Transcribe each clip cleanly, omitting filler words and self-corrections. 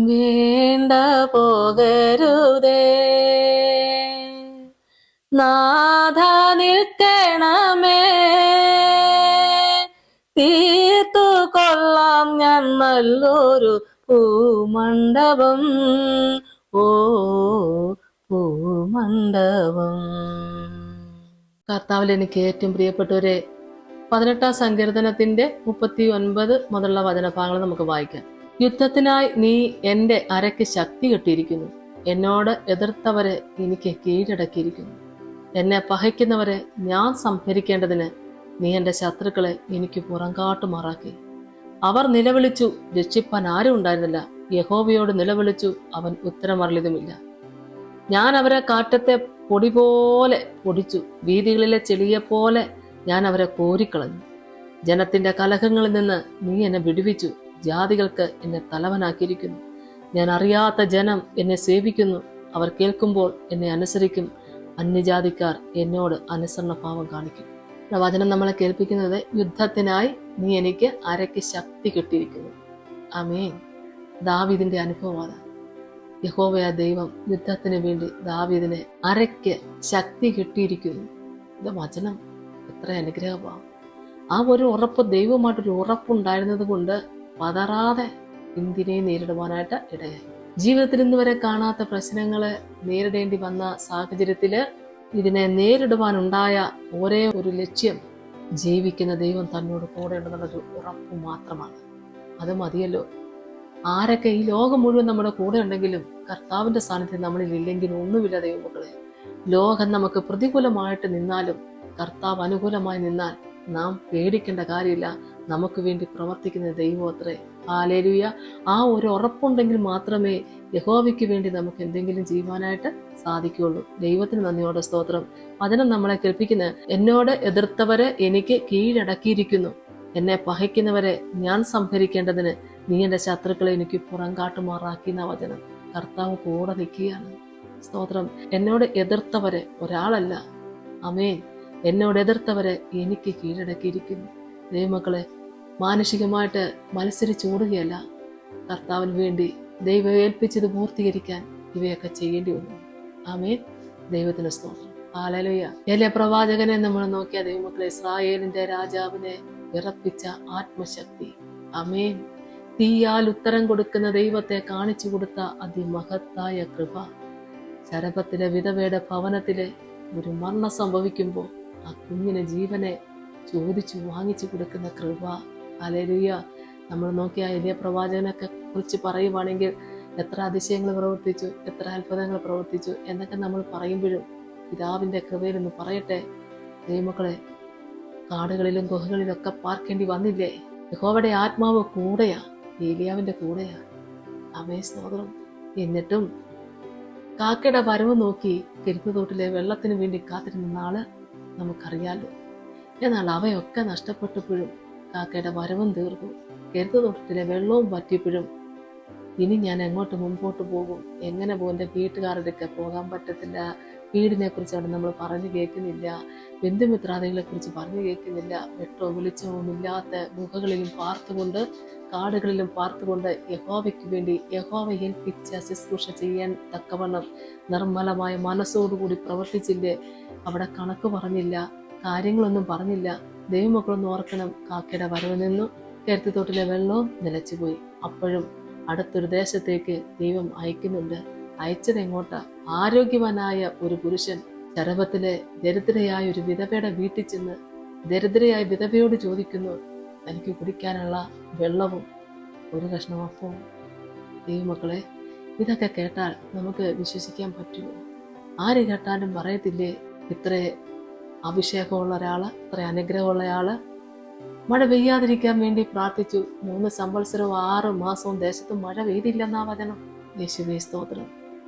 വേണ്ട പോകരുതേ, നാഥ നിൽക്കണമേ, തീർത്തു കൊള്ളാം ഞാൻ നല്ലൊരു പൂമണ്ഡപം. ഓ പൂമണ്ഡപം. കർത്താവിൽ എനിക്ക് ഏറ്റവും പ്രിയപ്പെട്ടവരെ, 18-ാം സങ്കീർത്തനത്തിന്റെ 39 മുതലുള്ള വചനഭാഗങ്ങൾ നമുക്ക് വായിക്കാം. യുദ്ധത്തിനായി നീ എന്റെ അരയ്ക്ക് ശക്തി കെട്ടിയിരിക്കുന്നു, എന്നോട് എതിർത്തവരെ എനിക്ക് കീഴടക്കിയിരിക്കുന്നു. എന്നെ പകയ്ക്കുന്നവരെ ഞാൻ സംഹരിക്കേണ്ടതിന് നീ എന്റെ ശത്രുക്കളെ എനിക്ക് പുറംകാട്ടുമാറാക്കി. അവർ നിലവിളിച്ചു, രക്ഷിപ്പാൻ ആരും ഉണ്ടായിരുന്നില്ല. യഹോവയോട് നിലവിളിച്ചു, അവൻ ഉത്തരമറിയതുമില്ല. ഞാൻ അവരെ കാറ്റത്തെ പൊടി പോലെ പൊടിച്ചു, വീതികളിലെ ചെളിയെപ്പോലെ ഞാൻ അവരെ കോരിക്കളഞ്ഞു. ജനത്തിന്റെ കലഹങ്ങളിൽ നിന്ന് നീ എന്നെ വിടുവിച്ചു, ജാതികൾക്ക് എന്നെ തലവനാക്കിയിരിക്കുന്നു. ഞാൻ അറിയാത്ത ജനം എന്നെ സേവിക്കുന്നു, അവർ കേൾക്കുമ്പോൾ എന്നെ അനുസരിക്കും. അന്യജാതിക്കാർ എന്നോട് അനുസരണഭാവം കാണിക്കും. വചനം നമ്മളെ കേൾപ്പിക്കുന്നത്, യുദ്ധത്തിനായി നീ എനിക്ക് അരയ്ക്ക് ശക്തി കിട്ടിയിരിക്കുന്നു. ആമേൻ. ദാവീദിന്റെ അനുഭവമാണ്. യഹോവയായ ദൈവം യുദ്ധത്തിന് വേണ്ടി ദാവീദിനെ അരയ്ക്ക് ശക്തി കിട്ടിയിരിക്കുന്നു. ഇത് വചനം എത്ര അനുഗ്രഹമാണ്. ആ ഒരു ഉറപ്പ്, ദൈവമായിട്ടൊരു ഉറപ്പുണ്ടായിരുന്നത് കൊണ്ട് പതറാതെ എന്തിനെ നേരിടുവാനായിട്ട് ഇടയായി. ജീവിതത്തിൽ ഇന്ന് വരെ കാണാത്ത പ്രശ്നങ്ങളെ നേരിടേണ്ടി വന്ന സാഹചര്യത്തില് ഇതിനെ നേരിടുവാനുണ്ടായ ഒരേ ഒരു ലക്ഷ്യം, ജീവിക്കുന്ന ദൈവം തന്നോട് കൂടെ ഉണ്ടെന്നുള്ളൊരു ഉറപ്പ് മാത്രമാണ്. അത് മതിയല്ലോ. ആരൊക്കെ ഈ ലോകം മുഴുവൻ നമ്മുടെ കൂടെ ഉണ്ടെങ്കിലും കർത്താവിന്റെ സാന്നിധ്യം നമ്മളിൽ ഇല്ലെങ്കിൽ ഒന്നുമില്ല ദൈവമക്കളെ. ലോകം നമുക്ക് പ്രതികൂലമായിട്ട് നിന്നാലും കർത്താവ് അനുകൂലമായി നിന്നാൽ നാം പേടിക്കേണ്ട കാര്യമില്ല. നമുക്ക് വേണ്ടി പ്രവർത്തിക്കുന്ന ദൈവം അത്രേ. ഹല്ലേലൂയ. ആ ഒരു ഉറപ്പുണ്ടെങ്കിൽ മാത്രമേ യഹോവയ്ക്ക് വേണ്ടി നമുക്ക് എന്തെങ്കിലും ചെയ്യുവാനായിട്ട് സാധിക്കുകയുള്ളൂ. ദൈവത്തിന് നന്ദിയോടെ സ്തോത്രം. വചനം നമ്മളെ കേൾപ്പിക്കുന്ന, എന്നോട് എതിർത്തവരെ എനിക്ക് കീഴടക്കിയിരിക്കുന്നു, എന്നെ പകയ്ക്കുന്നവരെ ഞാൻ സംഹരിക്കേണ്ടതിന് നീ എന്റെ ശത്രുക്കളെ എനിക്ക് പുറംകാട്ടുമാറാക്കിയ വചനം. കർത്താവ് കൂടെ നിൽക്കുകയാണ്. സ്തോത്രം. എന്നോട് എതിർത്തവരെ, ഒരാളല്ല, ആമേൻ, എന്നോട് എതിർത്തവരെ എനിക്ക് കീഴടക്കിയിരിക്കുന്നു. ദൈവമക്കളെ, മാനുഷികമായിട്ട് മത്സരിച്ചോടുകയല്ല, കർത്താവിന് വേണ്ടി ദൈവം ഏൽപ്പിച്ചത് പൂർത്തീകരിക്കാൻ ഇവയൊക്കെ ചെയ്യേണ്ടി വന്നു. ആമേൻ. ദൈവത്തിന് സ്തോത്രം. ഹല്ലേലൂയ. ഏലിയ പ്രവാചകനെ നമ്മൾ നോക്കിയ ദൈവമക്കളെ, ഇസ്രായേലിന്റെ രാജാവിനെ വിറപ്പിച്ച ആത്മശക്തി. ആമേൻ. തീയാൽ ഉത്തരം കൊടുക്കുന്ന ദൈവത്തെ കാണിച്ചു കൊടുത്ത അതിമഹത്തായ കൃപ. ശരഭത്തിലെ വിധവയുടെ ഭവനത്തിലെ ഒരു മരണം സംഭവിക്കുമ്പോൾ ആ കുഞ്ഞിന് ജീവനെ ചോദിച്ചു വാങ്ങിച്ചു കൊടുക്കുന്ന കൃപ. ഹല്ലേലൂയ. നമ്മൾ നോക്കിയ ഏലിയ പ്രവാചകനൊക്കെ കുറിച്ച് പറയുവാണെങ്കിൽ എത്ര അതിശയങ്ങൾ പ്രവർത്തിച്ചു, എത്ര അത്ഭുതങ്ങൾ പ്രവർത്തിച്ചു എന്നൊക്കെ നമ്മൾ പറയുമ്പോഴും പിതാവിന്റെ കൃപയിലൊന്ന് പറയട്ടെ ദൈവമക്കളെ, കാടുകളിലും ഗുഹകളിലൊക്കെ പാർക്കേണ്ടി വന്നില്ലേ? യഹോവയുടെ ആത്മാവ് കൂടെയാ, ഏലിയാവിന്റെ കൂടെയാ. ആമേൻ. സ്തോത്രം. എന്നിട്ടും കാക്കയുടെ വരവ് നോക്കി കെരുത്തുതോട്ടിലെ വെള്ളത്തിന് വേണ്ടി കാത്തിരുന്ന നാള് നമുക്കറിയാലോ. എന്നാൽ അവയൊക്കെ നഷ്ടപ്പെട്ടപ്പോഴും കാക്കയുടെ വരവും തീർന്നു, കെരുത്തുതോട്ടത്തിലെ വെള്ളവും പറ്റിയപ്പോഴും ഇനി ഞാൻ എങ്ങോട്ട് മുമ്പോട്ട് പോകും, എങ്ങനെ പോകും, എൻ്റെ വീട്ടുകാരുടെ പോകാൻ പറ്റത്തില്ല, വീടിനെ കുറിച്ച് അവിടെ നമ്മൾ പറഞ്ഞു കേൾക്കുന്നില്ല, ബന്ധുമിത്രാദികളെ കുറിച്ച് പറഞ്ഞു കേൾക്കുന്നില്ല, വെട്ടവും വെളിച്ചവും ഇല്ലാത്ത ഗുഹകളിലും പാർത്തുകൊണ്ട്, കാടുകളിലും പാർത്തുകൊണ്ട് യഹോവയ്ക്ക് വേണ്ടി യഹോവ ഏൽപ്പിച്ച ശുശ്രൂഷ ചെയ്യാൻ തക്കവണ്ണം നിർമ്മലമായ മനസ്സോടുകൂടി പ്രവർത്തിച്ചില്ലേ? അവിടെ കണക്ക് പറഞ്ഞില്ല, കാര്യങ്ങളൊന്നും പറഞ്ഞില്ല. ദൈവമക്കളൊന്നും ഓർക്കണം, കാക്കയുടെ വരവ് നിന്നു, കെരുത്തുതോട്ടിലെ വെള്ളവും നിലച്ചുപോയി. അപ്പോഴും അടുത്തൊരു ദേശത്തേക്ക് ദൈവം അയക്കുന്നുണ്ട്. അയച്ചത് എങ്ങോട്ടാ? ആരോഗ്യവാനായ ഒരു പുരുഷൻ ശരഭത്തിലെ ദരിദ്രയായ ഒരു വിധവയുടെ വീട്ടിൽ ചെന്ന് ദരിദ്രയായ വിധവയോട് ചോദിക്കുന്നു, എനിക്ക് കുടിക്കാനുള്ള വെള്ളവും ഒരു കഷ്ണം അപ്പവും. ദൈവമക്കളെ, ഇതൊക്കെ കേട്ടാൽ നമുക്ക് വിശ്വസിക്കാൻ പറ്റുമോ? ആര് കേട്ടാലും പറയത്തില്ലേ, ഇത്ര അഭിഷേകമുള്ള ഒരാള്, ഇത്ര അനുഗ്രഹമുള്ളയാള് മഴ പെയ്യാതിരിക്കാൻ വേണ്ടി പ്രാർത്ഥിച്ചു. 3 സംവത്സരവും 6 മാസവും ദേശത്ത് മഴ പെയ്തില്ലെന്നാ വചനം. യേശുവേ സ്തോത്രം.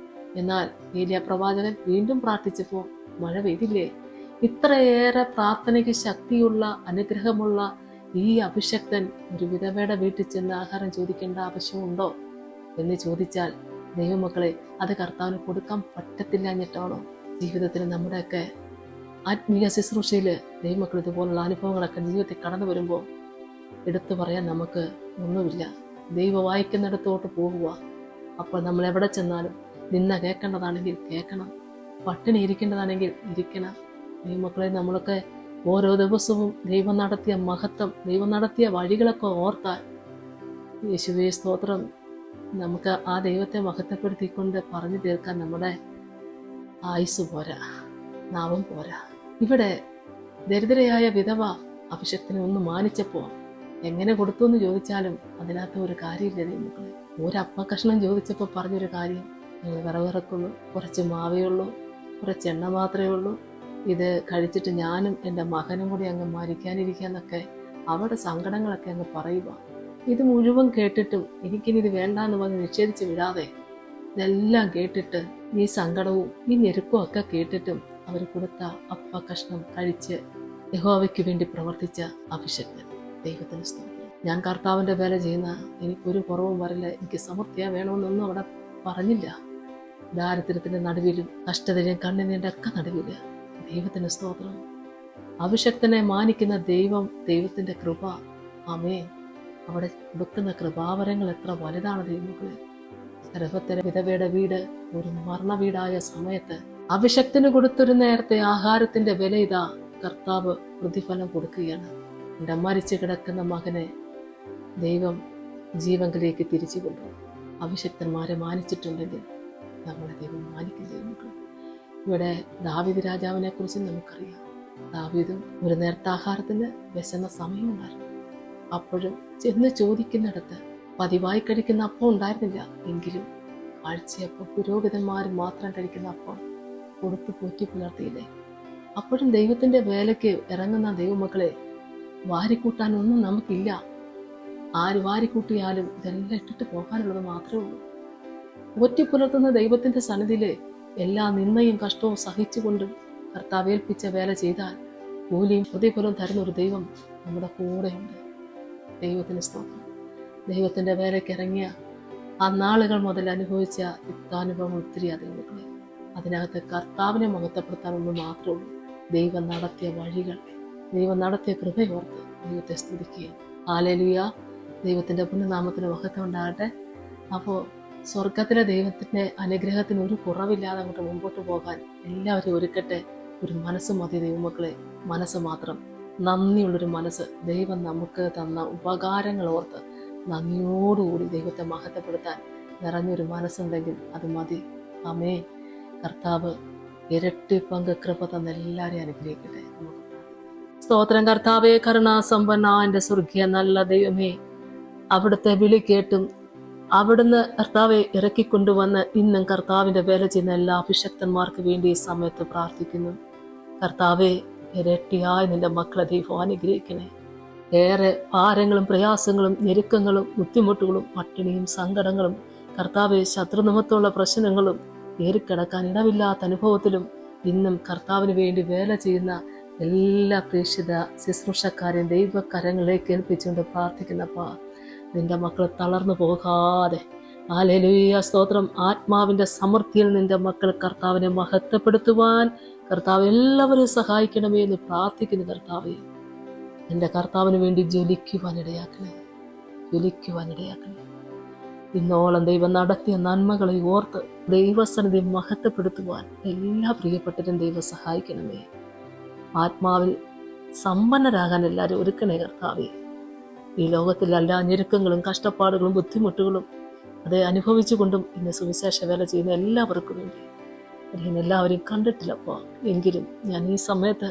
എന്നാൽ ഏലിയ പ്രവാചകൻ വീണ്ടും പ്രാർത്ഥിച്ചപ്പോൾ മഴ പെയ്തില്ലേ? ഇത്രയേറെ പ്രാർത്ഥനയ്ക്ക് ശക്തിയുള്ള അനുഗ്രഹമുള്ള ഈ അഭിഷക്തൻ ഒരു വിധവയുടെ വീട്ടിൽ ചെന്ന് ആഹാരം ചോദിക്കേണ്ട ആവശ്യമുണ്ടോ എന്ന് ചോദിച്ചാൽ ദൈവമക്കളെ, അത് കർത്താവിന് കൊടുക്കാൻ പറ്റത്തില്ലാഞ്ഞിട്ടാണോ? ജീവിതത്തിൽ നമ്മുടെയൊക്കെ ആത്മീയ ശുശ്രൂഷയില് ദൈവമക്കൾ ഇതുപോലുള്ള അനുഭവങ്ങളൊക്കെ ജീവിതത്തിൽ കടന്നു വരുമ്പോൾ എടുത്തു പറയാൻ നമുക്ക് ഒന്നുമില്ല. ദൈവം വായിക്കുന്നിടത്തോട്ട് പോകുക, അപ്പോൾ നമ്മൾ എവിടെ ചെന്നാലും നിന്ന കേൾക്കേണ്ടതാണെങ്കിൽ കേൾക്കണം, പട്ടിണി ഇരിക്കേണ്ടതാണെങ്കിൽ ഇരിക്കണം. ദൈവമക്കളെ, നമ്മളൊക്കെ ഓരോ ദിവസവും ദൈവം നടത്തിയ മഹത്വം, ദൈവം നടത്തിയ വഴികളൊക്കെ ഓർത്താൽ യേശുവേ സ്തോത്രം, നമുക്ക് ആ ദൈവത്തെ മഹത്വപ്പെടുത്തിക്കൊണ്ട് പറഞ്ഞു തീർക്കാൻ നമ്മുടെ ആയുസ് പോരാ, നാവും പോരാ. ഇവിടെ ദരിദ്രയായ വിധവ അഭിഷക്തിനെ ഒന്ന് മാനിച്ചപ്പോൾ എങ്ങനെ കൊടുത്തു എന്ന് ചോദിച്ചാലും അതിനകത്ത് ഒരു കാര്യമില്ല. ദൈവമക്കളെ, ഒരു അപ്പക്കഷ്ണം ചോദിച്ചപ്പോൾ പറഞ്ഞൊരു കാര്യം, ഞങ്ങൾ വിറവിറക്കുള്ളൂ, കുറച്ച് മാവേ ഉള്ളൂ, കുറച്ച് എണ്ണ മാത്രമേ ഉള്ളൂ, ഇത് കഴിച്ചിട്ട് ഞാനും എൻ്റെ മകനും കൂടി അങ്ങ് മരിക്കാനിരിക്കാന്നൊക്കെ അവിടെ സങ്കടങ്ങളൊക്കെ അങ്ങ് പറയുക. ഇത് മുഴുവൻ കേട്ടിട്ടും എനിക്കിനി ഇത് വേണ്ടാന്ന് പറഞ്ഞ് നിഷേധിച്ച് വിടാതെ ഇതെല്ലാം കേട്ടിട്ട് ഈ സങ്കടവും ഈ ഞെരുക്കവും ഒക്കെ കേട്ടിട്ടും അവർ കൊടുത്ത അപ്പ കഷ്ണം കഴിച്ച് യഹോവയ്ക്ക് വേണ്ടി പ്രവർത്തിച്ച അഭിഷേകൻ. ദൈവത്തിന് സ്തോത്രം. ഞാൻ കർത്താവിൻ്റെ വേല ചെയ്യുന്ന, എനിക്കൊരു കുറവും വരില്ല, എനിക്ക് സമൃദ്ധിയാ വേണമെന്നൊന്നും അവിടെ പറഞ്ഞില്ല. ദാരിദ്ര്യത്തിൻ്റെ നടുവിലും കഷ്ടതയിലും കണ്ണിൻ്റെ ഒക്കെ നടുവില് ദൈവത്തിന് സ്തോത്രം. അഭിഷക്തനെ മാനിക്കുന്ന ദൈവം, ദൈവത്തിൻ്റെ കൃപ, ആമേൻ, അവിടെ കൊടുക്കുന്ന കൃപാവരങ്ങൾ എത്ര വലുതാണ് ദൈവങ്ങളെ. ഗർഭത്തിലെ വിധവയുടെ വീട് ഒരു മരണ വീടായ സമയത്ത് അഭിഷക്തന് കൊടുത്തൊരു നേരത്തെ ആഹാരത്തിന്റെ വില ഇതാ കർത്താവ് പ്രതിഫലം കൊടുക്കുകയാണ്. എൻ്റെ മരിച്ചു കിടക്കുന്ന മകനെ ദൈവം ജീവങ്കിലേക്ക് തിരിച്ചു കൊണ്ടുപോകും. അഭിഷക്തന്മാരെ മാനിച്ചിട്ടുണ്ടെങ്കിൽ നമ്മളെ ദൈവം മാനിക്കും. ദൈവങ്ങൾ ഇവിടെ ദാവീദ് രാജാവിനെ കുറിച്ച് നമുക്കറിയാം. ദാവീദും ഒരു നേരത്തെ ആഹാരത്തിന് വിശന്ന സമയമുണ്ടായിരുന്നു. അപ്പോഴും ചെന്ന് ചോദിക്കുന്നിടത്ത് പതിവായി കഴിക്കുന്ന അപ്പം ഉണ്ടായിരുന്നില്ല. എങ്കിലും ആഴ്ചയപ്പം പുരോഹിതന്മാർ മാത്രം കഴിക്കുന്ന അപ്പം കൊടുത്തു പോറ്റി പുലർത്തിയില്ലേ. അപ്പോഴും ദൈവത്തിന്റെ വേലയ്ക്ക് ഇറങ്ങുന്ന ദൈവമക്കളെ, വാരിക്കൂട്ടാനൊന്നും നമുക്കില്ല. ആര് വാരിക്കൂട്ടിയാലും ഇതെല്ലാം ഇട്ടിട്ട് പോകാനുള്ളത് മാത്രമേ ഉള്ളൂ. പോറ്റി പുലർത്തുന്ന ദൈവത്തിന്റെ സന്നിധിയില് എല്ലാ നിന്ദയും കഷ്ടവും സഹിച്ചുകൊണ്ടും കർത്താവേൽപ്പിച്ച വേല ചെയ്താൽ കൂലിയും പ്രതിഫലവും തരുന്ന ഒരു ദൈവം നമ്മുടെ കൂടെയുണ്ട്. ദൈവത്തിന് സ്തോത്രം. ദൈവത്തിന്റെ വേലയ്ക്ക് ഇറങ്ങിയ ആ നാളുകൾ മുതൽ അനുഭവിച്ച യുക്താനുഭവം ഒത്തിരി ദൈവങ്ങളെ. അതിനകത്ത് കർത്താവിനെ മഹത്വപ്പെടുത്താനൊന്നും മാത്രമേ ഉള്ളൂ. ദൈവം നടത്തിയ വഴികൾ, ദൈവം നടത്തിയ കൃപയോർത്ത് ദൈവത്തെ സ്തുതിക്കുക. ഹല്ലേലൂയ. ദൈവത്തിന്റെ പുണ്യനാമത്തിന് മഹത്വം ഉണ്ടാകട്ടെ. അപ്പോൾ സ്വർഗത്തിലെ ദൈവത്തിന്റെ അനുഗ്രഹത്തിന് ഒരു കുറവില്ലാതെ അങ്ങോട്ട് മുമ്പോട്ട് പോകാൻ എല്ലാവരും ഒരുക്കട്ടെ. ഒരു മനസ്സ് മതി ദൈവമക്കളെ, മനസ്സ് മാത്രം, നന്ദിയുള്ളൊരു മനസ്സ്. ദൈവം നമുക്ക് തന്ന ഉപകാരങ്ങൾ ഓർത്ത് നന്ദിയോടുകൂടി ദൈവത്തെ മഹത്വപ്പെടുത്താൻ നിറഞ്ഞൊരു മനസ്സുണ്ടെങ്കിൽ അത് മതി. ആമേൻ. കർത്താവ് ഇരട്ടി പങ്ക് കൃപ തന്ന എല്ലാവരെയും അനുഗ്രഹിക്കട്ടെ. നമുക്ക് സ്തോത്രം. കർത്താവേ, കരുണാസമ്പന്ന എൻ്റെ സ്വർഗീയ നല്ല ദൈവമേ, അവിടുത്തെ വിളി കേട്ടും അവിടുന്ന് കർത്താവെ ഇറക്കിക്കൊണ്ടുവന്ന് ഇന്നും കർത്താവിൻ്റെ വേല ചെയ്യുന്ന എല്ലാ അഭിഷക്തന്മാർക്ക് വേണ്ടി ഈ സമയത്ത് പ്രാർത്ഥിക്കുന്നു. കർത്താവെ, ഇരട്ടിയായി നിന്റെ മക്കളെ ദൈവം അനുഗ്രഹിക്കണേ. ഏറെ ഭാരങ്ങളും പ്രയാസങ്ങളും ഞെരുക്കങ്ങളും ബുദ്ധിമുട്ടുകളും പട്ടിണിയും സങ്കടങ്ങളും കർത്താവെ ശത്രുനിമിത്തമുള്ള പ്രശ്നങ്ങളും ഏറിക്കിടക്കാൻ ഇടവില്ലാത്ത അനുഭവത്തിലും ഇന്നും കർത്താവിന് വേണ്ടി വേല ചെയ്യുന്ന എല്ലാ പ്രേക്ഷിത ശുശ്രൂഷക്കാരെയും ദൈവകരങ്ങളിലേക്ക് ഏൽപ്പിച്ചുകൊണ്ട് പ്രാർത്ഥിക്കുന്നപ്പാ, നിന്റെ മക്കൾ തളർന്നു പോകാതെ, ഹല്ലേലൂയ സ്തോത്രം, ആത്മാവിന്റെ സമൃദ്ധിയിൽ നിന്റെ മക്കൾ കർത്താവിനെ മഹത്വപ്പെടുത്തുവാൻ കർത്താവ് എല്ലാവരെയും സഹായിക്കണമേ എന്ന് പ്രാർത്ഥിക്കുന്നു. കർത്താവെ, എൻ്റെ കർത്താവിന് വേണ്ടി ജ്വലിക്കുവാനിടയാക്കണേ. ഇന്നോളം ദൈവം നടത്തിയ നന്മകളെ ഓർത്ത് ദൈവസന്നിധി മഹത്വപ്പെടുത്തുവാൻ എല്ലാ പ്രിയപ്പെട്ടവരും ദൈവം സഹായിക്കണമേ. ആത്മാവിൽ സമ്പന്നരാകാൻ എല്ലാവരും ഒരുക്കണേ കർത്താവെ. ഈ ലോകത്തിൽ എല്ലാ ഞെരുക്കങ്ങളും കഷ്ടപ്പാടുകളും ബുദ്ധിമുട്ടുകളും അത് അനുഭവിച്ചുകൊണ്ടും ഇന്ന് സുവിശേഷ വേല ചെയ്യുന്ന എല്ലാവർക്കും വേണ്ടി എല്ലാവരെയും കണ്ടിട്ടില്ലപ്പോൾ എങ്കിലും ഞാൻ ഈ സമയത്ത്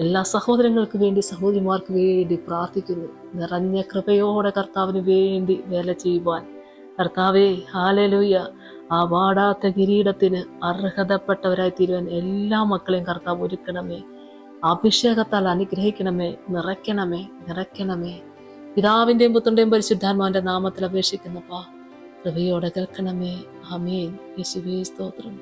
എല്ലാ സഹോദരങ്ങൾക്ക് വേണ്ടി സഹോദരിമാർക്ക് വേണ്ടി പ്രാർത്ഥിക്കുന്നു. നിറഞ്ഞ കൃപയോടെ കർത്താവിന് വേണ്ടി വേല ചെയ്യുവാൻ കർത്താവേ, ഹല്ലേലൂയ, ആ വാടാത്ത കിരീടത്തിന് അർഹതപ്പെട്ടവരായി തീരുവാൻ എല്ലാ മക്കളെയും കർത്താവ് ഒരുക്കണമേ. അഭിഷേകത്താൽ അനുഗ്രഹിക്കണമേ. നിറയ്ക്കണമേ. പിതാവിന്റെയും പുത്രന്റെയും പരിശുദ്ധാത്മാവിന്റെ നാമത്തിൽ അപേക്ഷിക്കുന്നപ്പാ, കൃപയോടെ കേൾക്കണമേ. ആമേൻ. യേശുവേ സ്തോത്രം.